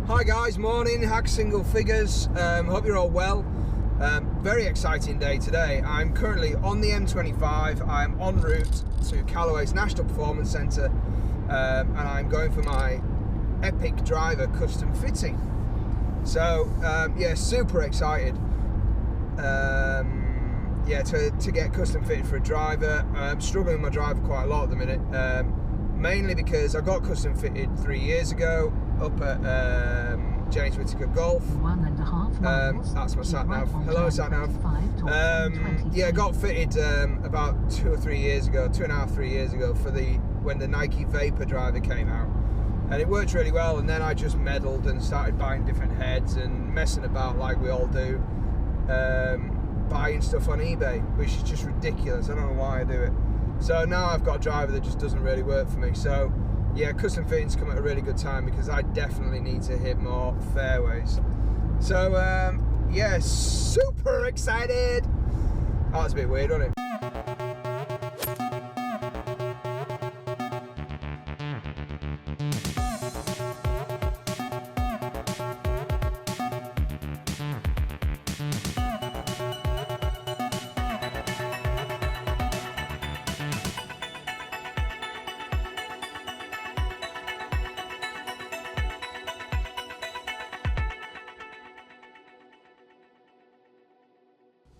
Hi guys, morning, Hack Single Figures. Hope you're all well. Very exciting day today. I'm currently on the M25. I'm en route to Callaway's National Performance Centre, and I'm going for my Epic Driver custom fitting. So yeah, super excited. Yeah, to get custom fitted for a driver. I'm struggling with my driver quite a lot at the minute, mainly because I got custom fitted 3 years ago up at James Whittaker Golf. 1.5 miles. That's my sat nav. Hello, sat nav. Yeah, got fitted about 2 or 3 years ago, 2.5, 3 years ago, for when the Nike Vapor driver came out, and it worked really well. And then I just meddled and started buying different heads and messing about like we all do, buying stuff on eBay, which is just ridiculous. I don't know why I do it. So now I've got a driver that just doesn't really work for me. So yeah, custom fittings come at a really good time because I definitely need to hit more fairways. So yeah, super excited. Oh, that's a bit weird, wasn't it?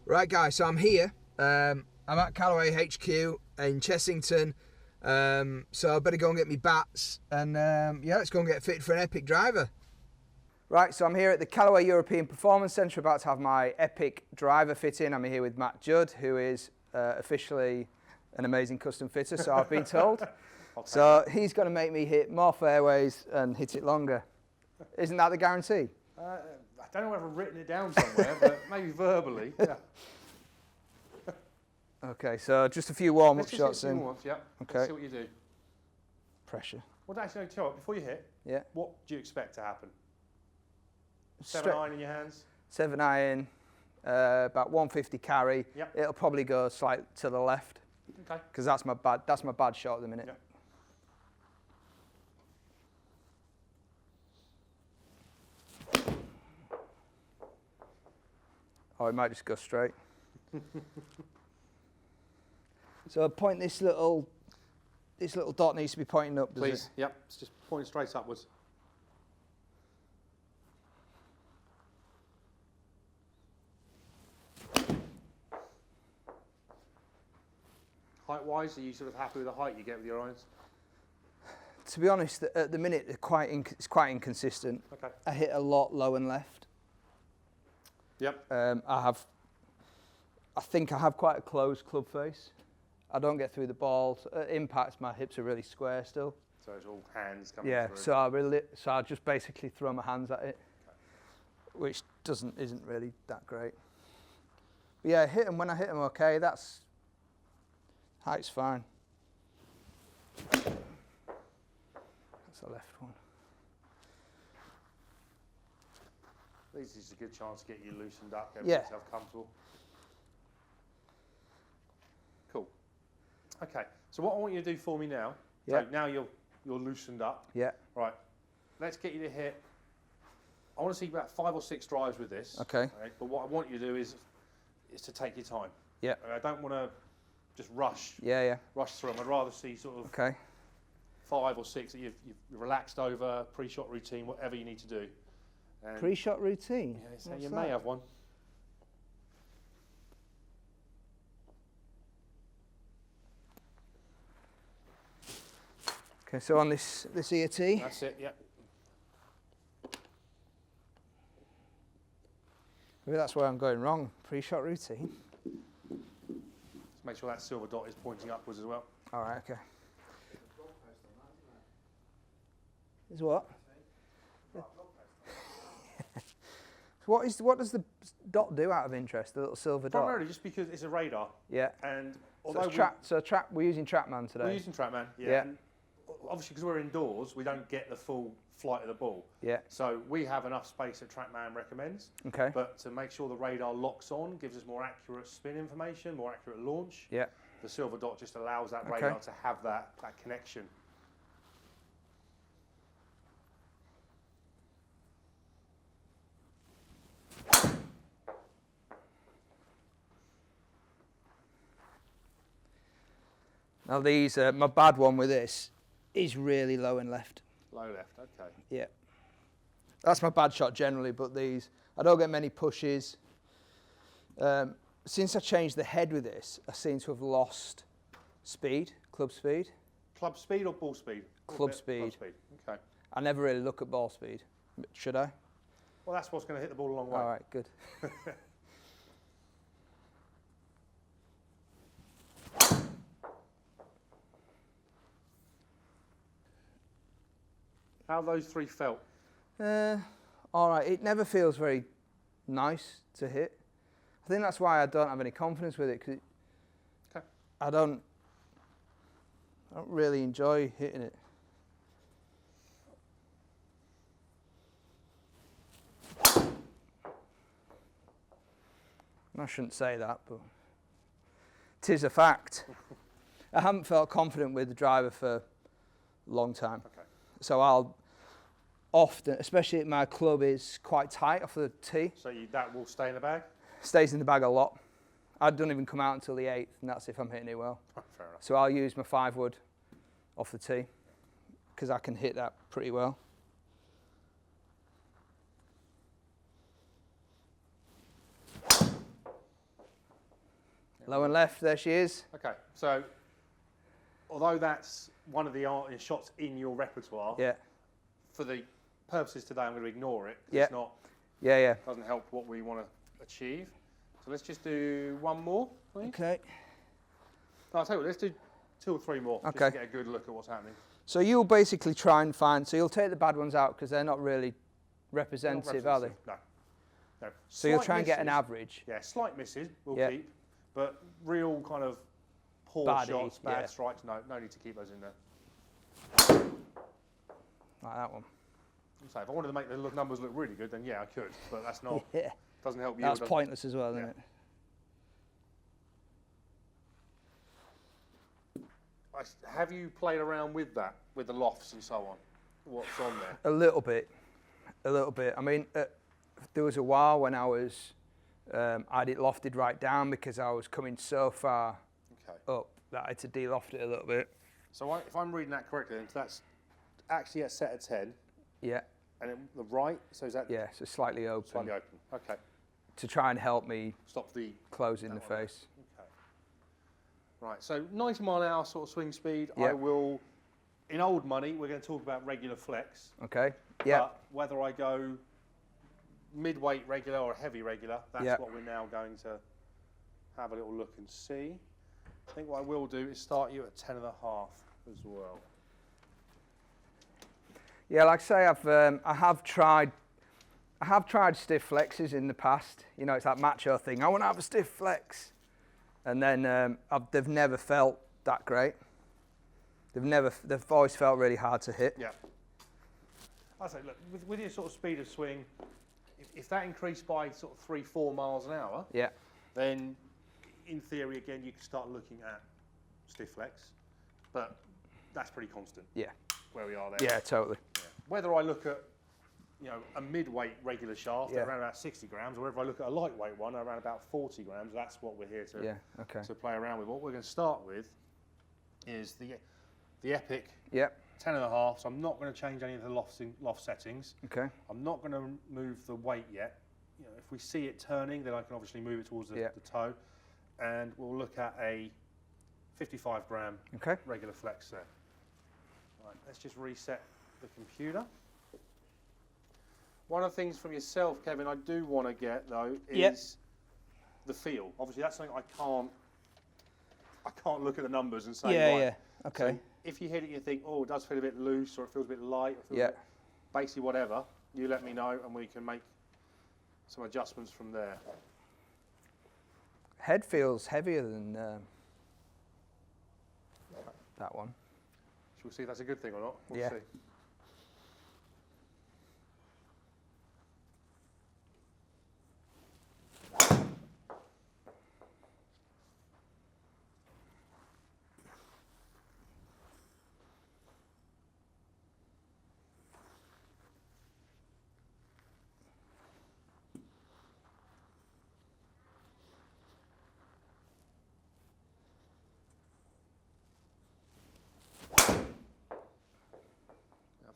Right guys, so I'm here. I'm at Callaway HQ in Chessington. So I better go and get me bats and yeah, let's go and get fitted for an Epic driver. Right, so I'm here at the Callaway European Performance Centre about to have my Epic driver fitting. I'm here with Matt Judd, who is officially an amazing custom fitter, so I've been told. So he's going to make me hit more fairways and hit it longer. Isn't that the guarantee? I don't know whether I've written it down somewhere, but maybe verbally. Yeah. Okay, so just a few warm-up shots in. Yeah. Okay. Let's see what you do. Pressure. Well, actually, tell you what, before you hit, yeah, what do you expect to happen? 7 iron in your hands? 7 iron, about 150 carry. Yep. It'll probably go slightly to the left. Okay. Because that's my bad shot at the minute. Yep. Or it might just go straight. So point this little dot needs to be pointing up, does Please. it? Yep. It's just pointing straight upwards. Height-wise, are you sort of happy with the height you get with your irons? To be honest, at the minute it's quite inconsistent. Okay. I hit a lot low and left. Yep. I think I have quite a closed club face. I don't get through the ball. At impact, my hips are really square still. So it's all hands coming yeah, through. so I just basically throw my hands at it, which isn't really that great. But yeah, when I hit them okay, height's fine. That's the left one. At least it's a good chance to get you loosened up, get yourself comfortable. Cool. Okay, so what I want you to do for me now, so now you're loosened up. Yeah. Right, let's get you to hit, I want to see about 5 or 6 drives with this. Okay. But what I want you to do is to take your time. Yeah. I don't want to just rush. Yeah. Rush through them. I'd rather see sort of 5 or 6 that you've relaxed over, pre-shot routine, whatever you need to do. Pre-shot routine? Yeah, so you may have one. Okay, so on this ear tee. That's it, yeah. Maybe that's where I'm going wrong. Pre-shot routine. Just make sure that silver dot is pointing upwards as well. All right, okay. Is what? What does the dot do out of interest? The little silver dot. Primarily just because it's a radar. Yeah. And although we're using TrackMan today. We're using TrackMan. Yeah. And obviously, because we're indoors, we don't get the full flight of the ball. Yeah. So we have enough space that TrackMan recommends. Okay. But to make sure the radar locks on, gives us more accurate spin information, more accurate launch. Yeah. The silver dot just allows that radar to have that connection. Now these, my bad one with this is really low and left. Low left, okay. Yeah. That's my bad shot generally, but these, I don't get many pushes. Since I changed the head with this, I seem to have lost speed, club speed. Club speed or ball speed? Club speed. Club speed, okay. I never really look at ball speed. Should I? Well, that's what's going to hit the ball a long way. All right, good. How have those three felt? All right, it never feels very nice to hit. I think that's why I don't have any confidence with it, because I don't really enjoy hitting it. I shouldn't say that, but it is a fact. I haven't felt confident with the driver for a long time. Okay. So I'll often, especially at my club, is quite tight off the tee. So that will stay in the bag? Stays in the bag a lot. I don't even come out until the 8th, and that's if I'm hitting it well. Fair enough. So I'll use my 5-wood off the tee, because I can hit that pretty well. Low and left, there she is. Okay, so although that's one of the shots in your repertoire, for the purposes today, I'm going to ignore it. It's not. Doesn't help what we want to achieve. So let's just do one more, please. Okay. No, I'll tell you what, let's do 2 or 3 more, just to get a good look at what's happening. So you'll basically try and find, so you'll take the bad ones out because they're not really representative, are they? No. So you'll try and get an average. Yeah, slight misses we'll keep, but real kind of poor shots, bad strikes, no need to keep those in there. Like that one. So if I wanted to make the numbers look really good, then yeah, I could, but that's not, doesn't help you. That's pointless as well, isn't it? Have you played around with that, with the lofts and so on? What's on there? A little bit. I mean, there was a while when I was, I had it lofted right down because I was coming so far up that I had to de-loft it a little bit. So if I'm reading that correctly, then that's actually a set of 10. Yeah. And the right, so is that? Yeah, so slightly open. Slightly open, okay. To try and help me stop the closing the face. Okay. Right, so 90 mile an hour sort of swing speed. I will, in old money, we're going to talk about regular flex. Okay. Yeah. But whether I go mid-weight regular or heavy regular, that's what we're now going to have a little look and see. I think what I will do is start you at 10.5 as well. Yeah, like I say, I have tried stiff flexes in the past. You know, it's that macho thing. I want to have a stiff flex, and then they've never felt that great. They've always felt really hard to hit. Yeah. I say, look, with your sort of speed of swing, if that increased by sort of 3-4 miles an hour, then in theory again you could start looking at stiff flex, but that's pretty constant. Yeah. Where we are there. Yeah, totally. Yeah. Whether I look at, you know, a mid-weight regular shaft at around about 60 grams, or whether I look at a lightweight one around about 40 grams, that's what we're here to play around with. What we're going to start with is the Epic 10.5. So I'm not going to change any of the loft settings. Okay. I'm not going to move the weight yet. You know, if we see it turning, then I can obviously move it towards the toe, and we'll look at a 55 gram regular flex there. Right, let's just reset the computer. One of the things from yourself, Kevin, I do want to get though is the feel. Obviously, that's something I can't look at the numbers and say okay. So if you hit it, you think, oh, it does feel a bit loose, or it feels a bit light, or feels a bit, basically whatever. You let me know, and we can make some adjustments from there. Head feels heavier than that one. Shall we see if that's a good thing or not? We'll see.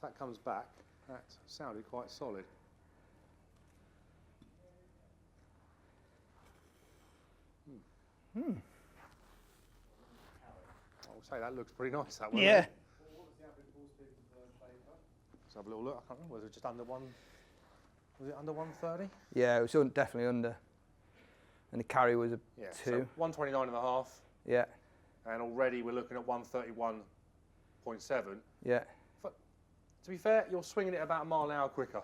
that comes back, that sounded quite solid. I would say that looks pretty nice, that one. Yeah. What was the average ball speed of the Vapor? Let's have a little look. I can't remember. Was it just under one? Was it under 130? Yeah, it was definitely under. And the carry was a 2. So 129.5. Yeah. And already we're looking at 131.7. Yeah. But to be fair, you're swinging it about a mile an hour quicker.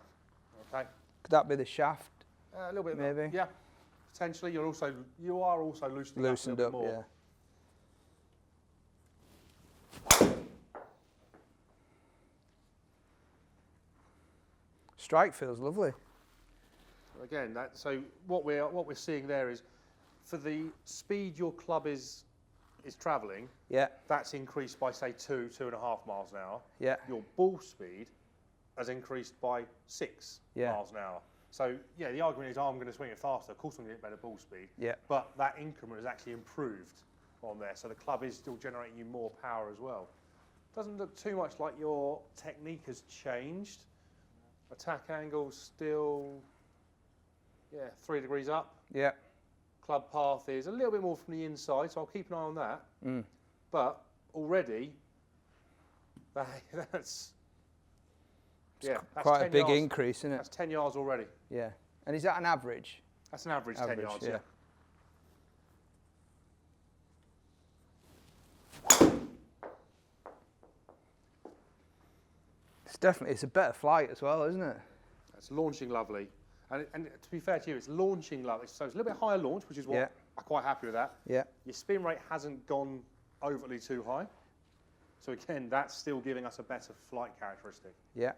Okay. Could that be the shaft? A little bit, maybe. Yeah. Potentially, you are also loosened up a little bit more. Yeah. Strike feels lovely. Again, so what we're seeing there is, for the speed your club is travelling, yeah, that's increased by say 2.5 miles an hour. Yeah. Your ball speed has increased by 6 miles an hour. So yeah, the argument is, I'm going to swing it faster. Of course, I'm going to get better ball speed. Yeah. But that increment has actually improved on there, so the club is still generating you more power as well. Doesn't look too much like your technique has changed. Attack angle still, 3 degrees up. Yeah. Club path is a little bit more from the inside, so I'll keep an eye on that. But already, that's quite a big increase, isn't it? That's 10 yards already. Yeah. And is that an average? That's an average 10 yards, yeah. It's a better flight as well, isn't it? It's launching lovely. And to be fair to you, it's launching lovely. So it's a little bit higher launch, which is what I'm quite happy with that. Yeah. Your spin rate hasn't gone overtly too high. So again, that's still giving us a better flight characteristic. Yeah.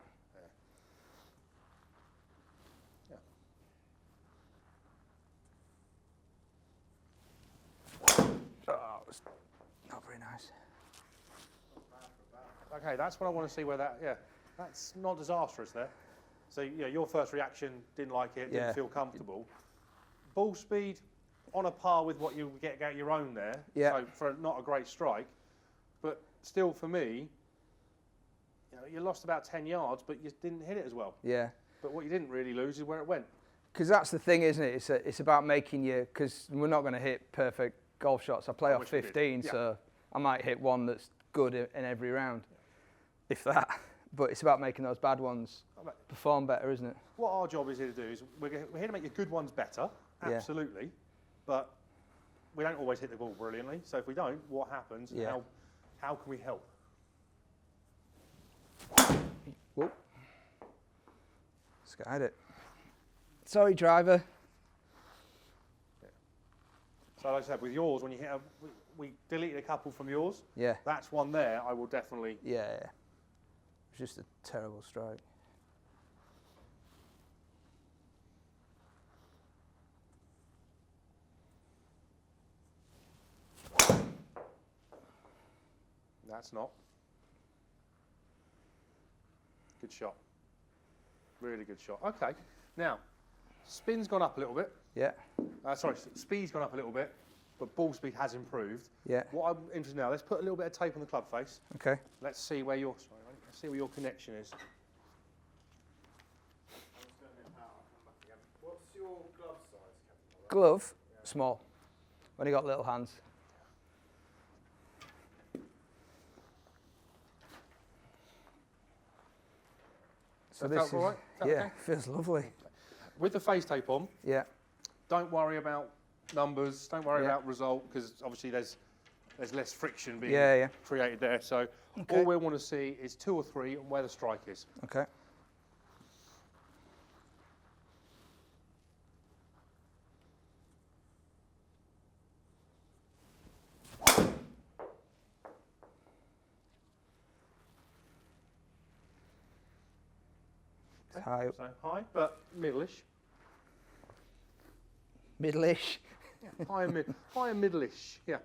Oh, it's not very nice. Okay, that's what I want to see where that, that's not disastrous there. So, your first reaction, didn't like it, didn't feel comfortable. Ball speed, on a par with what you get out your own there. Yeah. So, for not a great strike. But still, for me, you lost about 10 yards, but you didn't hit it as well. Yeah. But what you didn't really lose is where it went. Because that's the thing, isn't it? It's about making you, because we're not going to hit perfect golf shots. I play off 15, so I might hit one that's good in every round, if that. But it's about making those bad ones perform better, isn't it? What our job is here to do is we're here to make your good ones better, absolutely. But we don't always hit the ball brilliantly. So if we don't, what happens? And how can we help? Whoa. Skied it. Sorry, driver. So like I said, with yours, when you hit we deleted a couple from yours. Yeah. That's one there. I will definitely. Yeah. It was just a terrible strike. That's not. Good shot. Really good shot. Okay. Now, spin's gone up a little bit. Yeah. Sorry, speed's gone up a little bit, but ball speed has improved. Yeah. What I'm interested in now, let's put a little bit of tape on the club face. Okay. Let's see where your connection is. What's your glove size, Captain? Glove? Yeah. Small. Only got little hands. So this is, all right? okay? Feels lovely. With the face tape on, don't worry about numbers, don't worry about result, because obviously there's less friction being created there. So all we want to see is 2 or 3 and where the strike is. Okay. High. So high, but middle-ish. Middle-ish? Yeah, high and middle-ish, yeah.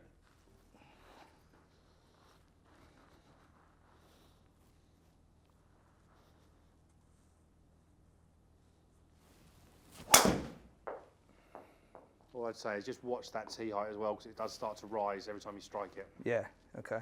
All I'd say is just watch that tee height as well, because it does start to rise every time you strike it. Yeah, okay.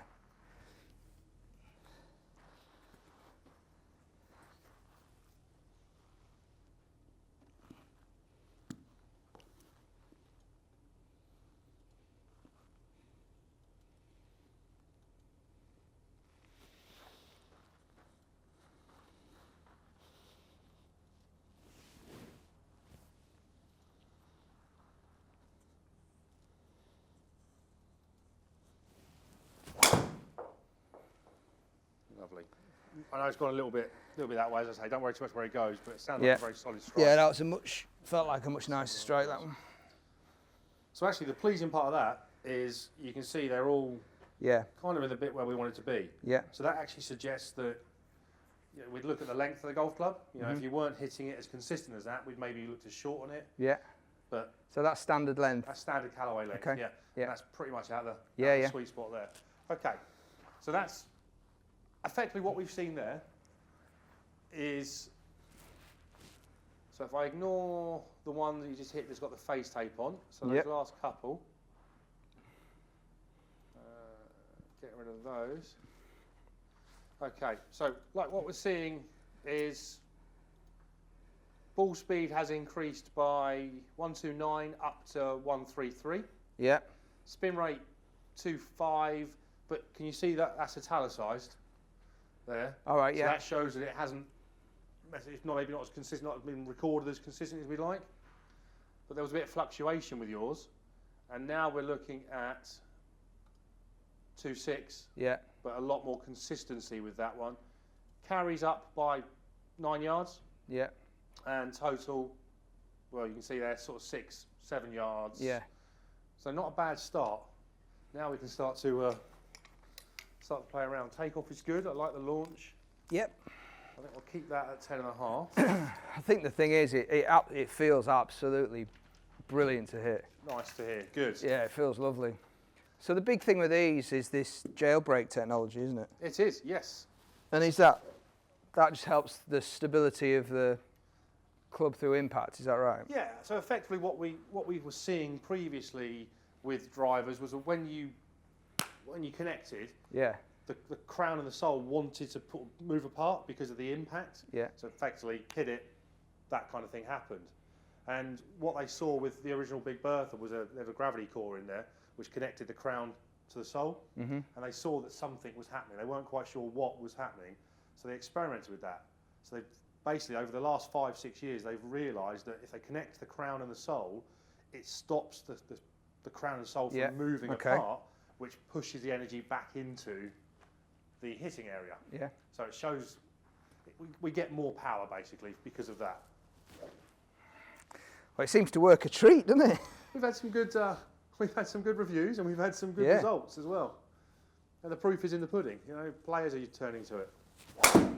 Lovely. I know it's gone a little bit that way, as I say. Don't worry too much where it goes, but it sounds like a very solid strike. Yeah, that was felt like a much nicer strike, that one. So actually, the pleasing part of that is you can see they're all kind of in the bit where we want it to be. Yeah. So that actually suggests that we'd look at the length of the golf club. You know, if you weren't hitting it as consistent as that, we'd maybe look to shorten it. Yeah. But so that's standard length. That's standard Callaway length. Okay. Yeah. Yeah. That's pretty much out the sweet spot there. Okay. So that's effectively what we've seen there. Is so if I ignore the one that you just hit that's got the face tape on, so those last couple, get rid of those. Okay, so like what we're seeing is ball speed has increased by 129 up to 133. Yeah. Spin rate 2.5, but can you see that that's italicised there? All right, so that shows that it hasn't, it's not maybe not as consistent, not been recorded as consistent as we'd like, but there was a bit of fluctuation with yours, and now we're looking at 2.6. Yeah. But a lot more consistency with that one. Carries up by 9 yards. Yeah. And total, well, you can see there, sort of 6, 7 yards. Yeah. So not a bad start. Now we can start to play around. Takeoff is good. I like the launch. Yep. I think we'll keep that at 10.5. I think the thing is, it feels absolutely brilliant to hit. Nice to hear. Good. Yeah, it feels lovely. So the big thing with these is this jailbreak technology, isn't it? It is, yes. And is that just helps the stability of the club through impact, is that right? Yeah, so effectively what we were seeing previously with drivers was when you connected, the crown and the sole wanted to move apart because of the impact. Yeah. So effectively hit it, that kind of thing happened. And what they saw with the original Big Bertha was there's a gravity core in there which connected the crown to the sole, and they saw that something was happening. They weren't quite sure what was happening, so they experimented with that. So they basically, over the last 5-6 years, they've realised that if they connect the crown and the sole, it stops the crown and sole from moving apart, which pushes the energy back into the hitting area. Yeah. So it shows we get more power basically because of that. Well, it seems to work a treat, doesn't it? We've had some good. We've had some good reviews and we've had some good results as well. And the proof is in the pudding. You know, players are turning to it. Okay.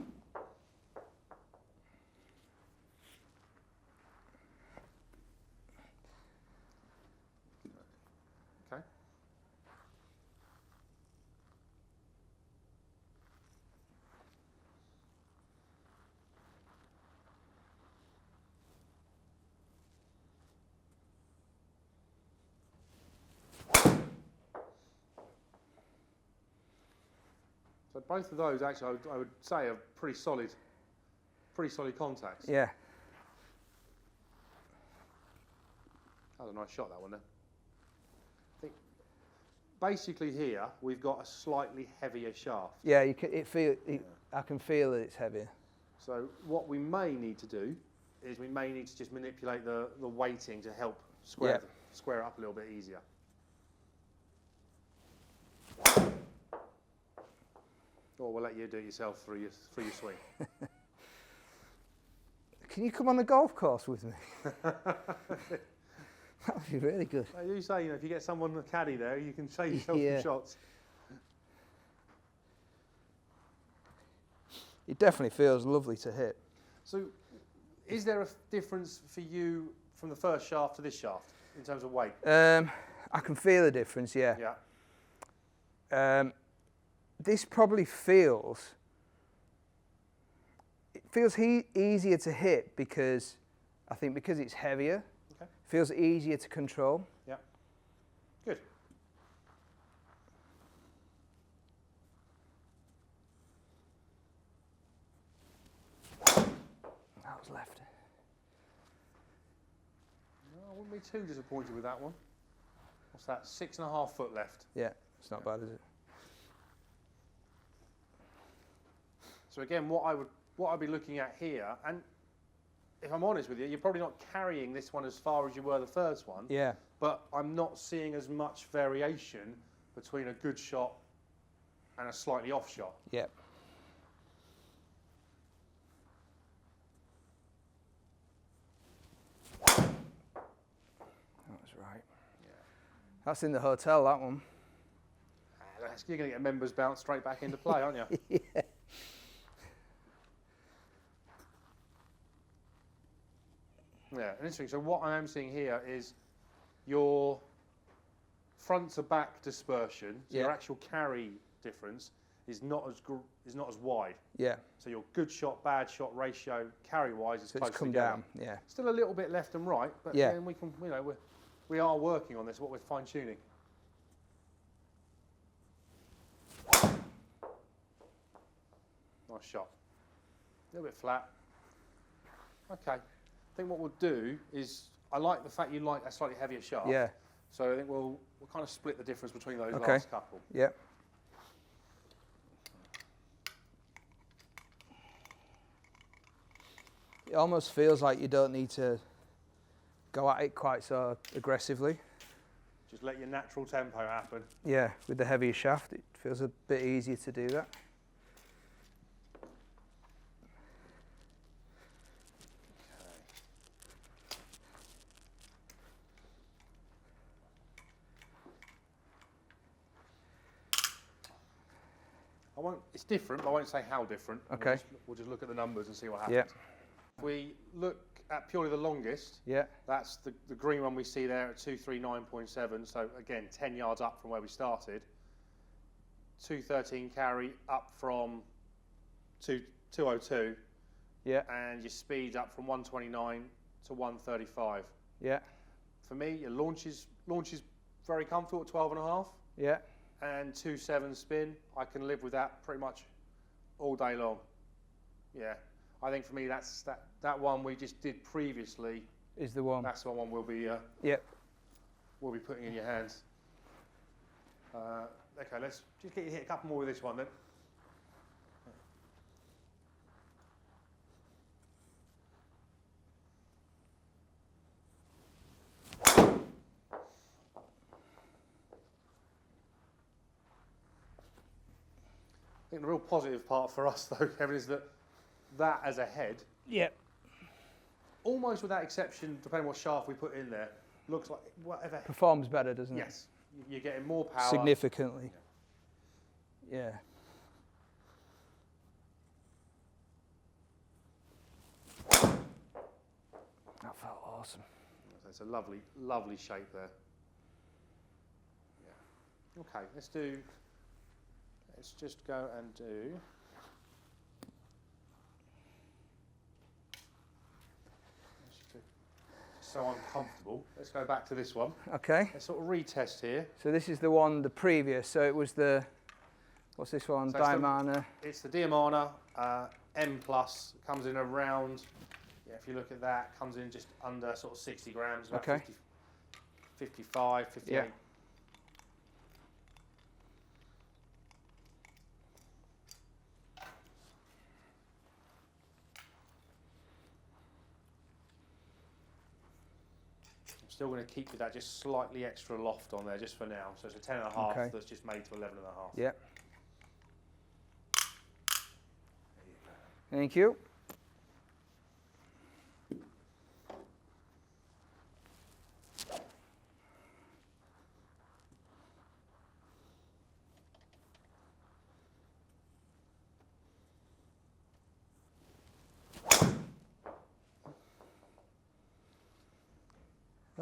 So both of those actually, I would say, are pretty solid contacts. Yeah. That was a nice shot, that one there. I think basically here we've got a slightly heavier shaft. Yeah, I can feel that it's heavier. So what we may need to do is we may need to just manipulate the weighting to help square it up a little bit easier. Or we'll let you do it yourself through your swing. Can you come on the golf course with me? That would be really good. You say, if you get someone a caddy there, you can save yourself some shots. It definitely feels lovely to hit. So, is there a difference for you from the first shaft to this shaft in terms of weight? I can feel the difference, yeah. This probably feels easier to hit because it's heavier. Okay. Feels easier to control. Yeah. Good. That was left. No, I wouldn't be too disappointed with that one. What's that? 6.5 foot left. Yeah, it's not bad, is it? So again, what I'd be looking at here, and if I'm honest with you, you're probably not carrying this one as far as you were the first one. Yeah. But I'm not seeing as much variation between a good shot and a slightly off shot. Yeah. That's in the hotel, that one. You're going to get a members bounce straight back into play, aren't you? Yeah. Yeah, interesting. So what I am seeing here is your front to back dispersion, so your actual carry difference is not as wide. Yeah. So your good shot, bad shot ratio carry wise is So close it's come together. down. Yeah. Still a little bit left and right, but then we can, we are working on this. What we're fine tuning. Nice shot. A little bit flat. Okay. I think what we'll do is, I like the fact you like a slightly heavier shaft. Yeah. So I think we'll kind of split the difference between those last couple. Yeah. It almost feels like you don't need to go at it quite so aggressively. Just let your natural tempo happen. Yeah, with the heavier shaft, it feels a bit easier to do that. It's different, but I won't say how different. Okay. We'll just look at the numbers and see what happens. Yeah. If we look at purely the longest, that's the green one we see there at 239.7. So again, 10 yards up from where we started. 213 carry up from 202. Yeah. And your speed up from 129 to 135. Yeah. For me, your launch is very comfortable at 12.5. Yeah. And 2.7 spin, I can live with that pretty much all day long. Yeah, I think for me that's that one we just did previously is the one. That's the one we'll be we'll be putting in your hands. Okay, let's just get you to hit a couple more with this one then. I think the real positive part for us, though, Kevin, is that as a head, almost without exception, depending on what shaft we put in there, looks like whatever. Performs better, doesn't it? Yes. You're getting more power. Significantly. Yeah. That felt awesome. It's a lovely, lovely shape there. Yeah. Okay, let's just go and do. So uncomfortable. Let's go back to this one. Okay. Let's sort of retest here. So this is the one, the previous. So it was the, what's this one? So Diamana. It's the Diamana M plus. Comes in around. Yeah, if you look at that, comes in just under sort of 60 grams. About 50, 55, 58. Yeah. Still going to keep with that just slightly extra loft on there just for now. So it's a 10.5 that's just made to 11.5. Yeah. Thank you.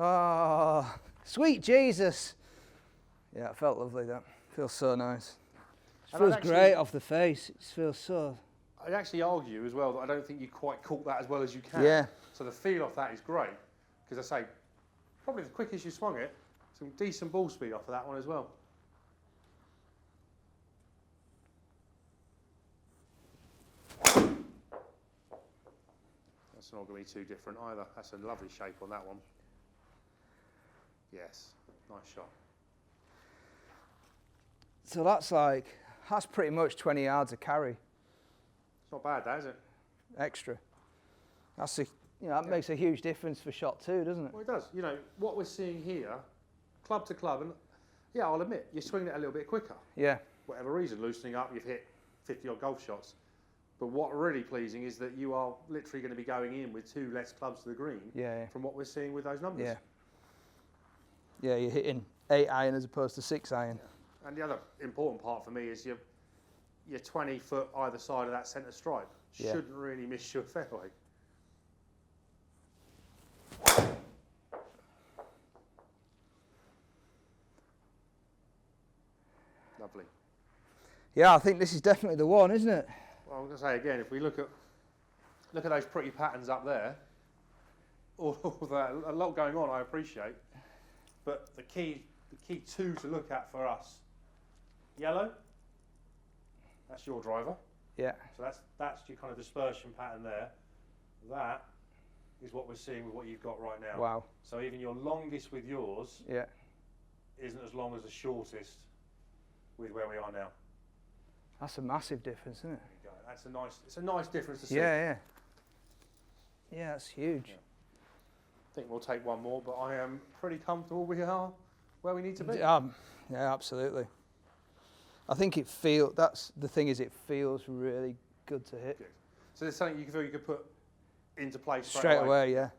Oh, sweet Jesus. Yeah, it felt lovely, that. Feels so nice. It feels great off the face. It feels so... I'd actually argue as well that I don't think you quite caught that as well as you can. Yeah. So the feel off that is great. Because I say, probably the quickest you swung it, some decent ball speed off of that one as well. That's not going to be too different either. That's a lovely shape on that one. Yes, nice shot. So that's pretty much 20 yards of carry. It's not bad, that, is it? Extra. That's that makes a huge difference for shot 2, doesn't it? Well, it does. You know, what we're seeing here, club to club, and yeah, I'll admit, you're swinging it a little bit quicker. Yeah. Whatever reason, loosening up, you've hit 50-odd golf shots. But what really pleasing is that you are literally going to be going in with 2 less clubs to the green from what we're seeing with those numbers. Yeah. Yeah, you're hitting 8 iron as opposed to 6 iron. And the other important part for me is your 20 foot either side of that centre stripe. Shouldn't really miss your fairway. Lovely. Yeah, I think this is definitely the one, isn't it? Well, I'm going to say again, if we look at those pretty patterns up there, all that, a lot going on, I appreciate. But the key two to look at for us, yellow, that's your driver. Yeah. So that's your kind of dispersion pattern there. That is what we're seeing with what you've got right now. Wow. So even your longest with yours isn't as long as the shortest with where we are now. That's a massive difference, isn't it? There you go. It's a nice difference to see. Yeah, yeah. Yeah, that's huge. Yeah. I think we'll take one more, but I am pretty comfortable we are where we need to be. Yeah, absolutely. I think it feels, that's the thing, is it feels really good to hit. Good. So there's something you feel you could put into place straight away, yeah.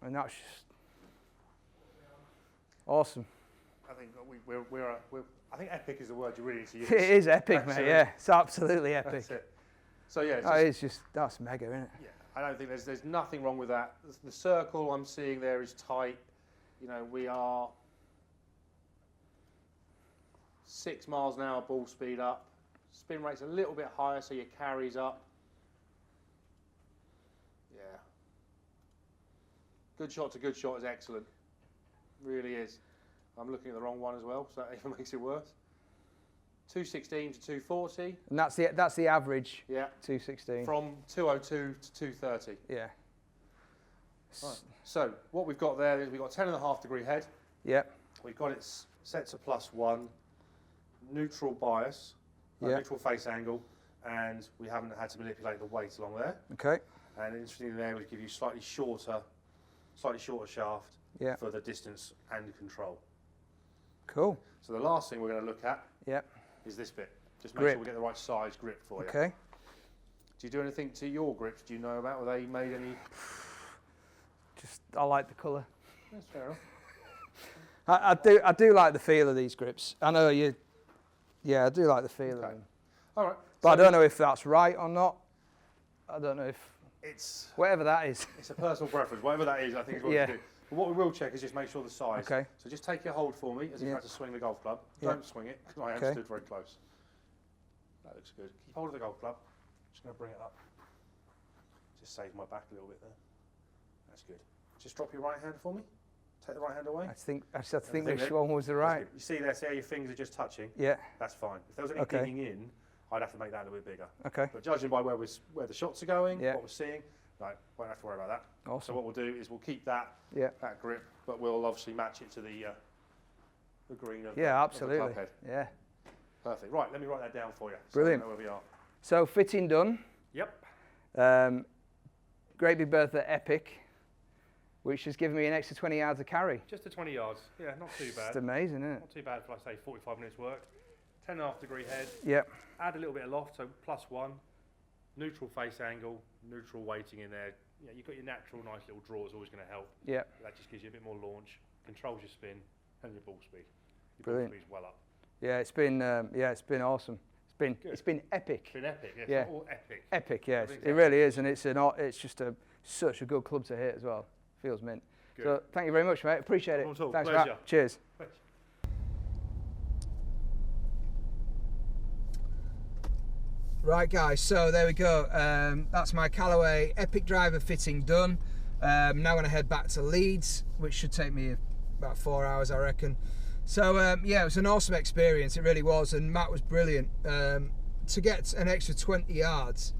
And that's just awesome. I think I think epic is the word you really need to use. It is epic, mate. Yeah, it's absolutely epic. That's it. So yeah, that's mega, isn't it? Yeah, I don't think there's nothing wrong with that. The circle I'm seeing there is tight. You know, we are 6 miles an hour ball speed up. Spin rate's a little bit higher, so your carry's up. Yeah. Good shot to good shot is excellent. Really is. I'm looking at the wrong one as well, so that even makes it worse. 216 to 240. And that's the average. Yeah. 216. From 202 to 230. Yeah. Right. So what we've got there is we've got 10.5 degree head. Yeah. We've got it set to +1, neutral bias, neutral face angle, and we haven't had to manipulate the weight along there. Okay. And interestingly there, we give you slightly shorter shaft for the distance and control. Cool. So the last thing we're going to look at is this bit. Just make sure we get the right size grip for you. Okay. Do you do anything to your grips? Do you know about? Were they made any? Just, I like the colour. That's fair enough. I do like the feel of these grips. I know you. Yeah, I do like the feel of them. All right. But I don't know if that's right or not. I don't know if it's whatever that is. It's a personal preference. Whatever that is, I think is what we do. But what we will check is just make sure the size. Okay. So just take your hold for me as if you had to swing the golf club. Don't swing it because I am stood very close. That looks good. Keep hold of the golf club. Just going to bring it up. Just save my back a little bit there. That's good. Just drop your right hand for me. Take the right hand away. I think which one was the right. You see there, see how your fingers are just touching? Yeah. That's fine. If there was any digging in, I'd have to make that a little bit bigger. Okay. But judging by where the shots are going, what we're seeing, no, won't have to worry about that. Awesome. So what we'll do is we'll keep that grip, but we'll obviously match it to the green of, absolutely. of the club head. Yeah. Perfect. Right, let me write that down for you. Brilliant. So we know where we are. So fitting done. Yep. Great Big Bertha Epic, which has given me an extra 20 yards of carry. Just to 20 yards. Yeah, not too bad. It's amazing, isn't it? Not too bad for, like, say, 45 minutes work. 10.5 degree head. Yep. Add a little bit of loft, so +1. Neutral face angle, neutral weighting in there. Yeah, you've got your natural nice little draw is always going to help. Yep. That just gives you a bit more launch, controls your spin and your ball speed. Your Brilliant. ball speed's well up. Yeah, it's been awesome. It's been epic. It's been epic. Yeah. It's all epic. Epic, yes. It really is, and it's just such a good club to hit as well. Feels mint. Good. So thank you very much, mate. Appreciate it. Thanks, Pleasure. Matt. Cheers. Pleasure. Right, guys, so there we go. That's my Callaway Epic Driver fitting done. Now I'm going to head back to Leeds, which should take me about 4 hours, I reckon. So, yeah, it was an awesome experience. It really was, and Matt was brilliant. To get an extra 20 yards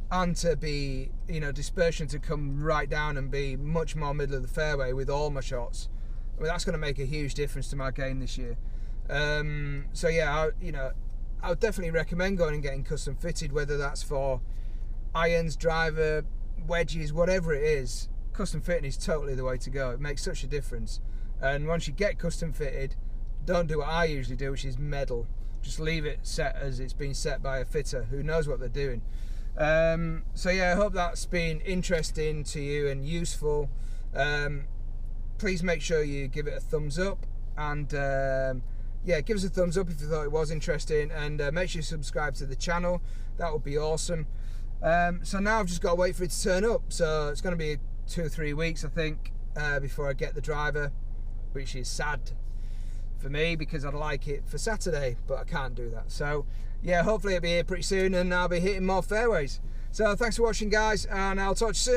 and to be, dispersion to come right down and be much more middle of the fairway with all my shots, I mean, that's going to make a huge difference to my game this year. So, yeah, I would definitely recommend going and getting custom fitted, whether that's for irons, driver, wedges, whatever it is. Custom fitting is totally the way to go. It makes such a difference. And once you get custom fitted, don't do what I usually do, which is meddle. Just leave it set as it's been set by a fitter who knows what they're doing. So yeah, I hope that's been interesting to you and useful. Please make sure you give it a thumbs up, and yeah, give us a thumbs up if you thought it was interesting, and make sure you subscribe to the channel. That would be awesome. So now I've just got to wait for it to turn up, so it's going to be 2 or 3 weeks, I think, before I get the driver, which is sad for me because I'd like it for Saturday, but I can't do that. So yeah, hopefully it'll be here pretty soon and I'll be hitting more fairways. So thanks for watching, guys, and I'll talk to you soon.